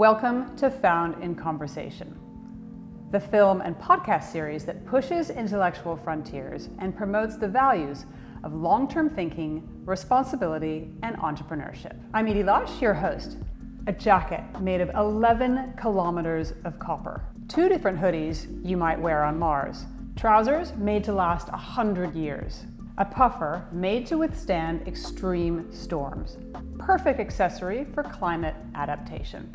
Welcome to Found in Conversation, the film and podcast series that pushes intellectual frontiers and promotes the values of long-term thinking, responsibility, and entrepreneurship. I'm Edie Losh, your host. A jacket made of 11 kilometers of copper. 2 different hoodies you might wear on Mars. Trousers made to last 100 years. A puffer made to withstand extreme storms. Perfect accessory for climate adaptation.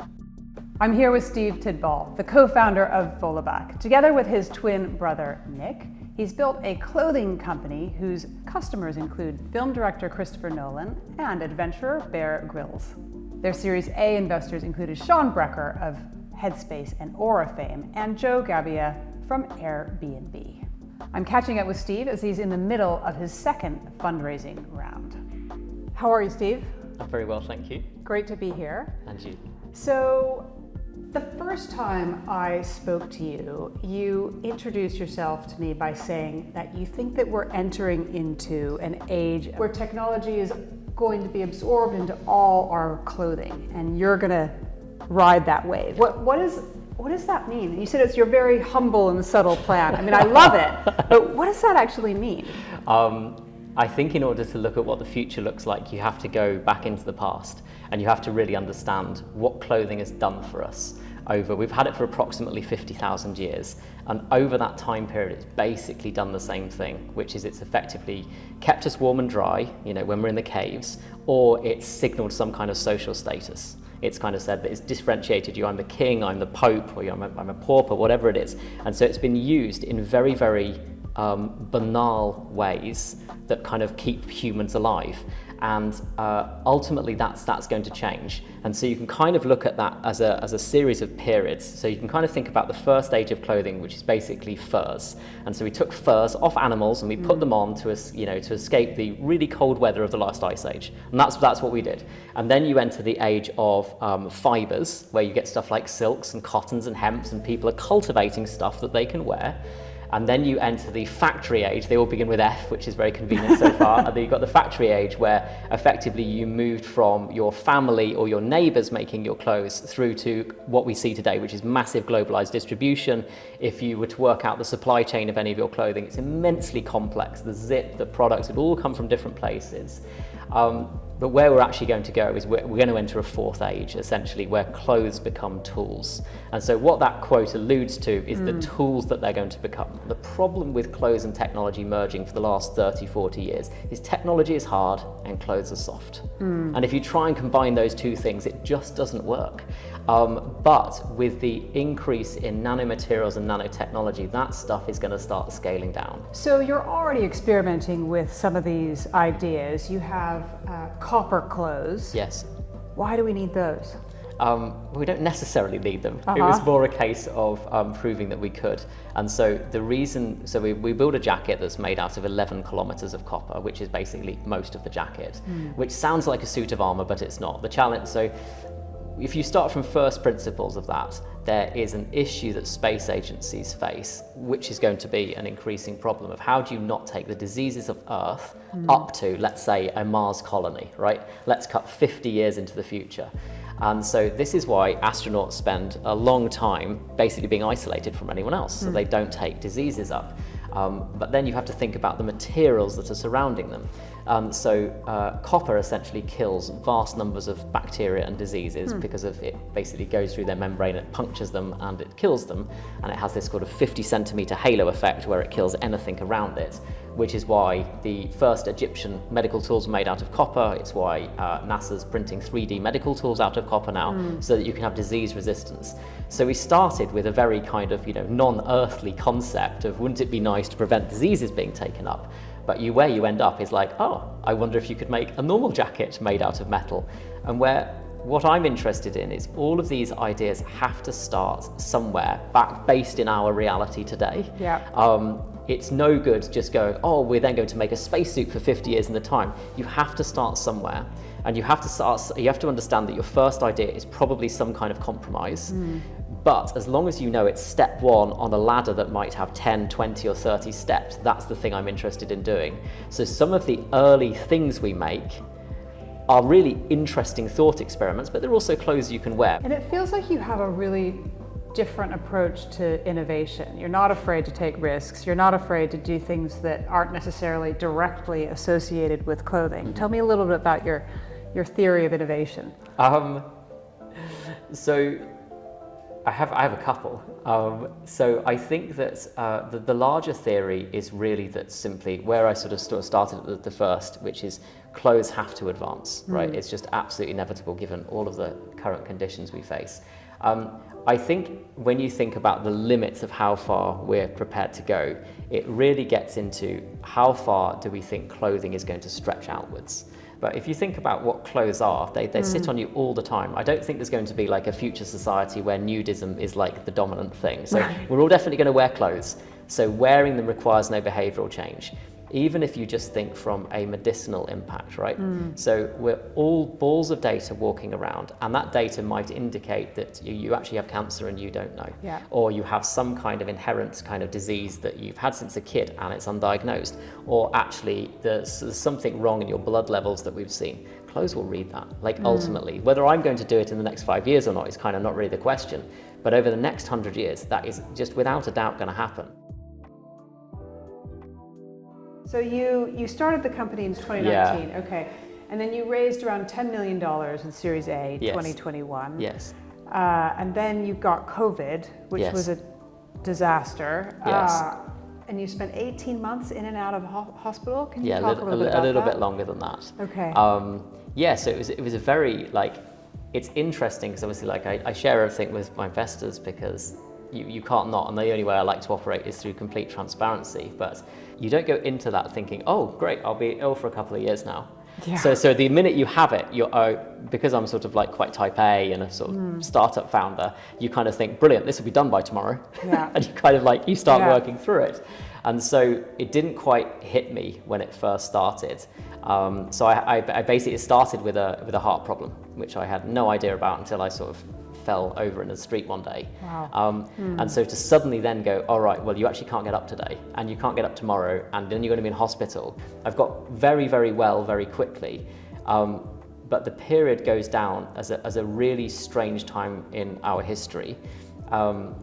I'm here with Steve Tidball, the co-founder of Vollebak. Together with his twin brother, Nick, he's built a clothing company whose customers include film director Christopher Nolan and adventurer Bear Grylls. Their Series A investors included Sean Brecker of Headspace and Aura fame, and Joe Gabbia from Airbnb. I'm catching up with Steve as he's in the middle of his second fundraising round. How are you, Steve? I'm very well, thank you. Great to be here. And you? So, the first time I spoke to you, you introduced yourself to me by saying that you think that we're entering into an age where technology is going to be absorbed into all our clothing, and you're going to ride that wave. What does that mean? You said it's your very humble and subtle plan. I mean, I love it, but what does that actually mean? I think in order to look at what the future looks like, you have to go back into the past, and you have to really understand what clothing has done for us. We've had it for approximately 50,000 years, and over that time period it's basically done the same thing, which is it's effectively kept us warm and dry, when we're in the caves, or it's signaled some kind of social status. It's kind of said that it's differentiated you, I'm the king, I'm the pope, or I'm a pauper, whatever it is. And so it's been used in very, very banal ways that kind of keep humans alive. And ultimately that's going to change. And so you can kind of look at that as a series of periods. So you can kind of think about the first age of clothing, which is basically furs. And so we took furs off animals and we put them on to escape the really cold weather of the last ice age. And that's what we did. And then you enter the age of fibers, where you get stuff like silks and cottons and hemps, and people are cultivating stuff that they can wear. And then you enter the factory age. They all begin with F, which is very convenient so far. And then you've got the factory age, where effectively you moved from your family or your neighbors making your clothes through to what we see today, which is massive globalized distribution. If you were to work out the supply chain of any of your clothing, it's immensely complex. The zip, the products, it all come from different places. But where we're actually going to go is we're going to enter a fourth age, essentially, where clothes become tools. And so what that quote alludes to is the tools that they're going to become. The problem with clothes and technology merging for the last 30, 40 years is technology is hard and clothes are soft. And if you try and combine those two things, it just doesn't work. But with the increase in nanomaterials and nanotechnology, that stuff is going to start scaling down. So you're already experimenting with some of these ideas. You have copper clothes. Yes. Why do we need those? We don't necessarily need them. It was more a case of proving that we could. And so we build a jacket that's made out of 11 kilometers of copper, which is basically most of the jacket, which sounds like a suit of armor, but it's not. The challenge, so if you start from first principles of that, there is an issue that space agencies face, which is going to be an increasing problem of how do you not take the diseases of Earth up to, let's say, a Mars colony, right? Let's cut 50 years into the future. And so this is why astronauts spend a long time basically being isolated from anyone else, so they don't take diseases up. But then you have to think about the materials that are surrounding them. Copper essentially kills vast numbers of bacteria and diseases because of it basically goes through their membrane, it punctures them and it kills them. And it has this sort of 50 centimeter halo effect where it kills anything around it, which is why the first Egyptian medical tools were made out of copper. It's why NASA's printing 3D medical tools out of copper now, so that you can have disease resistance. So we started with a very kind of non-earthly concept of wouldn't it be nice to prevent diseases being taken up? But where you end up is like, I wonder if you could make a normal jacket made out of metal. And what I'm interested in is all of these ideas have to start somewhere based in our reality today. Yeah. It's no good just going, we're then going to make a spacesuit for 50 years in the time. You have to start somewhere. And you have to understand that your first idea is probably some kind of compromise. But as long as you know it's step one on a ladder that might have 10, 20 or 30 steps, that's the thing I'm interested in doing. So some of the early things we make are really interesting thought experiments, but they're also clothes you can wear. And it feels like you have a really different approach to innovation. You're not afraid to take risks. You're not afraid to do things that aren't necessarily directly associated with clothing. Tell me a little bit about your theory of innovation. So I have a couple. So I think that the larger theory is really that simply where I sort of started at the first, which is clothes have to advance, right? It's just absolutely inevitable given all of the current conditions we face. I think when you think about the limits of how far we're prepared to go, it really gets into how far do we think clothing is going to stretch outwards. But if you think about what clothes are, they sit on you all the time. I don't think there's going to be like a future society where nudism is like the dominant thing. So we're all definitely going to wear clothes. So wearing them requires no behavioral change. Even if you just think from a medicinal impact, right? So we're all balls of data walking around, and that data might indicate that you actually have cancer and you don't know. Yeah. Or you have some kind of inherent kind of disease that you've had since a kid and it's undiagnosed. Or actually there's something wrong in your blood levels that we've seen. Clothes will read that. Like ultimately, whether I'm going to do it in the next 5 years or not is kind of not really the question. But over the next 100 years, that is just without a doubt going to happen. So you started the company in 2019, okay, and then you raised around $10 million in Series A, 2021. Yes. And then you got COVID, which was a disaster. Yes. And you spent 18 months in and out of hospital. Can you Yeah, talk a little bit about that? A little bit longer than that. Okay. Yeah, so it was a very it's interesting because obviously I share everything with my investors because you can't not, and the only way I like to operate is through complete transparency. But you don't go into that thinking, oh great, I'll be ill for a couple of years now. Yeah. So the minute you have it, because I'm sort of like quite type A and a sort of startup founder, you kind of think, brilliant, this will be done by tomorrow. Yeah. And you kind of you start working through it. And so it didn't quite hit me when it first started. So I basically started with a heart problem, which I had no idea about until I sort of fell over in the street one day. Wow. And so to suddenly then go, all right, well, you actually can't get up today and you can't get up tomorrow and then you're going to be in hospital. I've got very, very well very quickly. But the period goes down as a really strange time in our history.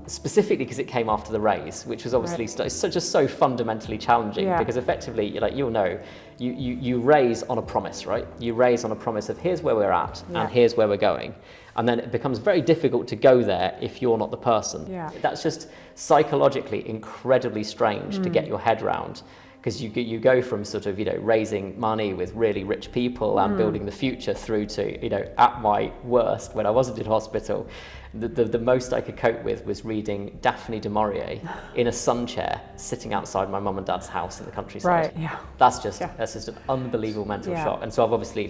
Specifically because it came after the raise, which was obviously just so fundamentally challenging because effectively, you'll know, you raise on a promise, right? You raise on a promise of here's where we're at and here's where we're going. And then it becomes very difficult to go there if you're not the person. Yeah. That's just psychologically incredibly strange to get your head around. Because you go from sort of, raising money with really rich people and building the future through to, at my worst, when I wasn't in hospital, the most I could cope with was reading Daphne du Maurier in a sun chair sitting outside my mum and dad's house in the countryside. Right, yeah. That's just an unbelievable mental shock. And so I've obviously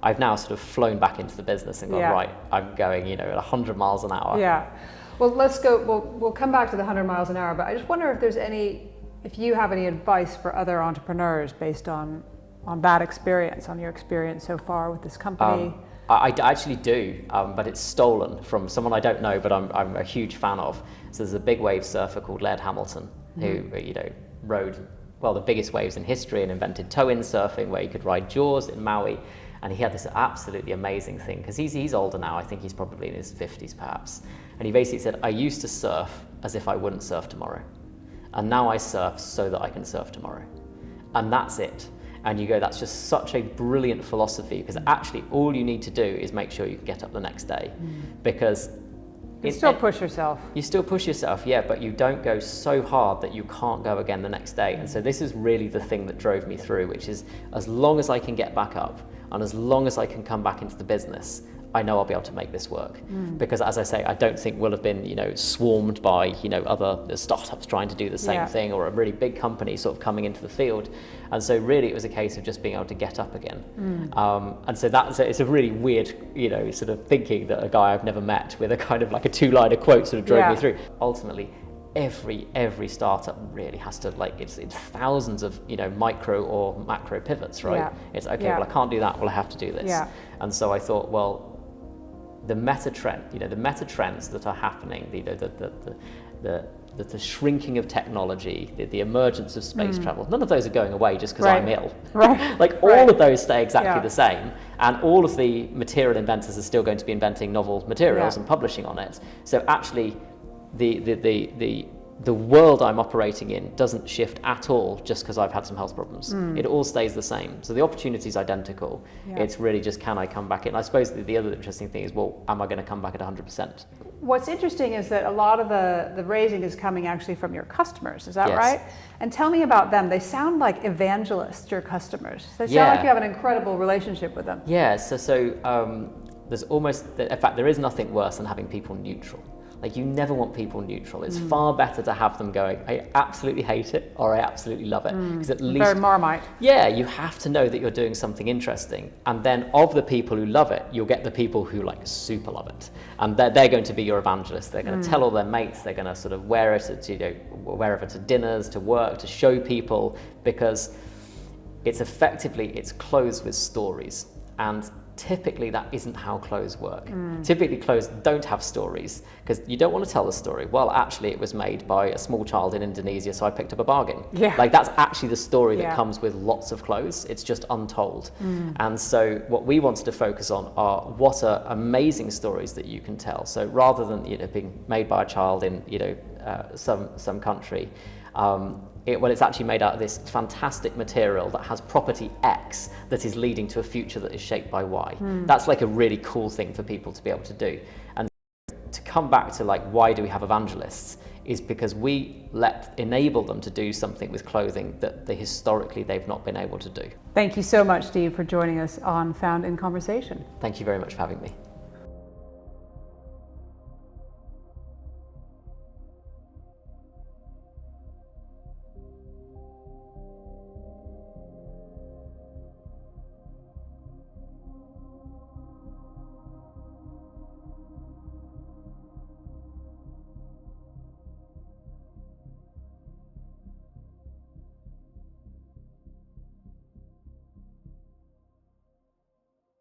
I've now sort of flown back into the business and gone, right, I'm going, at 100 miles an hour. Yeah. Well, let's go, we'll come back to the 100 miles an hour, but I just wonder if you have any advice for other entrepreneurs based on that experience, on your experience so far with this company. I actually do, but it's stolen from someone I don't know, but I'm a huge fan of. So there's a big wave surfer called Laird Hamilton, who rode the biggest waves in history and invented tow-in surfing, where you could ride jaws in Maui. And he had this absolutely amazing thing, because he's older now. I think he's probably in his 50s perhaps. And he basically said, I used to surf as if I wouldn't surf tomorrow. And now I surf so that I can surf tomorrow. And that's it. And you go, that's just such a brilliant philosophy, because actually all you need to do is make sure you can get up the next day. Because you still push yourself. You still push yourself, yeah, but you don't go so hard that you can't go again the next day. And so this is really the thing that drove me through, which is as long as I can get back up and as long as I can come back into the business, I know I'll be able to make this work. Because as I say, I don't think we'll have been, swarmed by, other startups trying to do the same thing, or a really big company sort of coming into the field. And so really it was a case of just being able to get up again. And so it's a really weird, sort of thinking that a guy I've never met with a kind of like a two-liner quote sort of drove me through. Ultimately, every startup really has to it's thousands of micro or macro pivots, right? It's okay, well I can't do that, well I have to do this. And so I thought, well, the meta trends that are happening, the the shrinking of technology, the emergence of space travel, none of those are going away just because I'm ill. Right. Like all of those stay exactly Yeah. the same, and all of the material inventors are still going to be inventing novel materials and publishing on it. So actually, the world I'm operating in doesn't shift at all just because I've had some health problems. It all stays the same. So the opportunity is identical. Yeah. It's really just, can I come back in? I suppose the other interesting thing is, well, am I going to come back at 100%? What's interesting is that a lot of the raising is coming actually from your customers, is that Yes. right? And tell me about them. They sound like evangelists, your customers. They sound Yeah. like you have an incredible relationship with them. Yeah, there's almost, in fact, there is nothing worse than having people neutral. Like, you never want people neutral. It's far better to have them going, I absolutely hate it, or I absolutely love it. Because at least, Very Marmite. yeah, you have to know that you're doing something interesting. And then of the people who love it, you'll get the people who like super love it. And they're going to be your evangelists. They're going to tell all their mates, they're going to sort of wear it to, wherever, to dinners, to work, to show people, because it's clothes with stories. And typically that isn't how clothes work. Typically clothes don't have stories because you don't want to tell the story. Well, actually it was made by a small child in Indonesia, so I picked up a bargain. Yeah. Like, that's actually the story that Yeah. comes with lots of clothes. It's just untold. And so what we wanted to focus on are what are amazing stories that you can tell. So rather than being made by a child in some country, it's actually made out of this fantastic material that has property X that is leading to a future that is shaped by Y. That's like a really cool thing for people to be able to do. And to come back to like, why do we have evangelists, is because we enable them to do something with clothing that historically they've not been able to do. Thank you so much, Steve, for joining us on Found in Conversation. Thank you very much for having me.